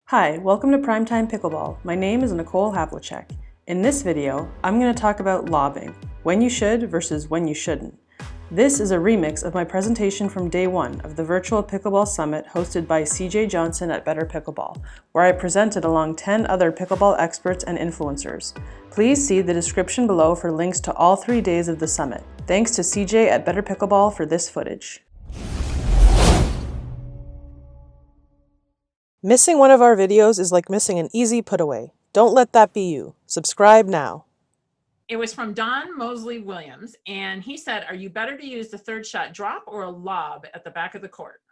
Hi, welcome to PrimeTime Pickleball. My name is Nicole Havlicek. In this video, I'm going to talk about lobbing, when you should versus when you shouldn't. This is a remix of my presentation from day one of the virtual Pickleball Summit hosted by CJ Johnson at Better Pickleball, where I presented along 10 other pickleball experts and influencers. Please see the description below for links to all 3 days of the summit. Thanks to CJ at Better Pickleball for this footage. Missing one of our videos is like missing an easy put-away. Don't let that be you. Subscribe now. It was from Don Mosley Williams, and he said, are you better to use the third shot drop or a lob at the back of the court?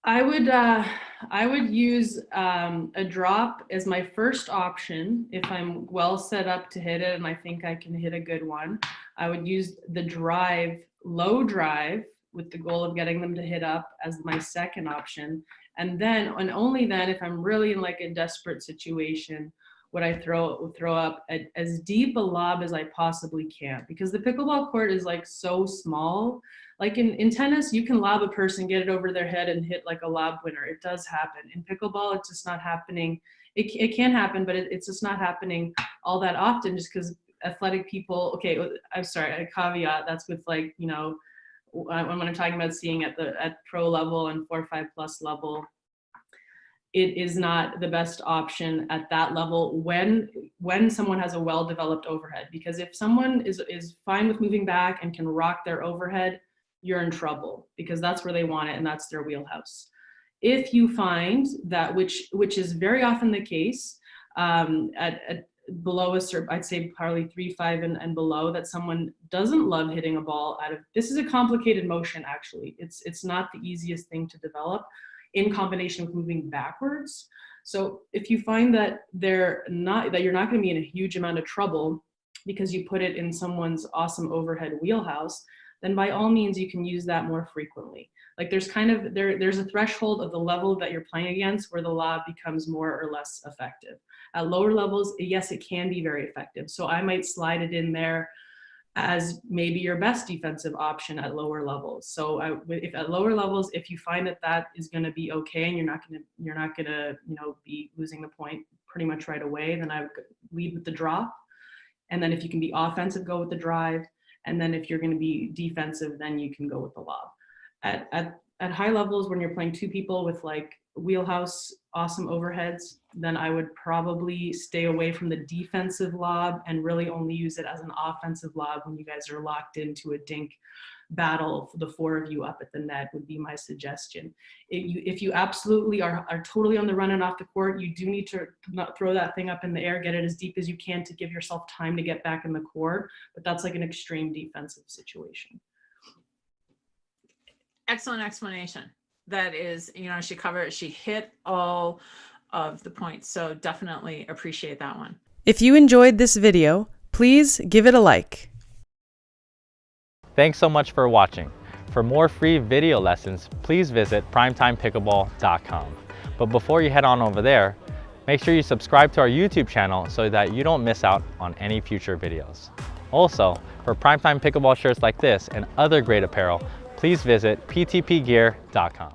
I would use a drop as my first option if I'm well set up to hit it and I think I can hit a good one. I would use the drive, low drive, with the goal of getting them to hit up as my second option. And then, and only then, if I'm really in like a desperate situation, would I throw up as deep a lob as I possibly can, because the pickleball court is like so small. Like in tennis, you can lob a person, get it over their head and hit like a lob winner. It does happen. In pickleball, it's just not happening. It can happen, but it's just not happening all that often, just because athletic people, okay, I'm sorry, a caveat, that's with like, you know, when I'm talking about seeing at pro level and 4 or 5+ level, it is not the best option at that level when someone has a well-developed overhead. Because if someone is fine with moving back and can rock their overhead, you're in trouble, because that's where they want it and that's their wheelhouse. If you find that, which is very often the case, at below a certain, I'd say probably 3-5 and below, that someone doesn't love hitting a ball out of, this is a complicated motion actually. It's not the easiest thing to develop in combination with moving backwards. So if you find that you're not going to be in a huge amount of trouble because you put it in someone's awesome overhead wheelhouse, then by all means you can use that more frequently. Like there's a threshold of the level that you're playing against where the lob becomes more or less effective. At lower levels, yes, it can be very effective. So I might slide it in there as maybe your best defensive option at lower levels. So if at lower levels, if you find that is going to be okay and you're not going to be losing the point pretty much right away, then I would lead with the drop. And then if you can be offensive, go with the drive. And then if you're going to be defensive, then you can go with the lob. At high levels, when you're playing two people with like wheelhouse awesome overheads, then I would probably stay away from the defensive lob and really only use it as an offensive lob when you guys are locked into a dink battle for the 4 of you up at the net, would be my suggestion. If you absolutely are totally on the run and off the court, you do need to not throw that thing up in the air, get it as deep as you can to give yourself time to get back in the court, but that's like an extreme defensive situation. Excellent explanation. That is, she hit all of the points. So definitely appreciate that one. If you enjoyed this video, please give it a like. Thanks so much for watching. For more free video lessons, please visit primetimepickleball.com. But before you head on over there, make sure you subscribe to our YouTube channel so that you don't miss out on any future videos. Also, for PrimeTime Pickleball shirts like this and other great apparel, please visit ptpgear.com.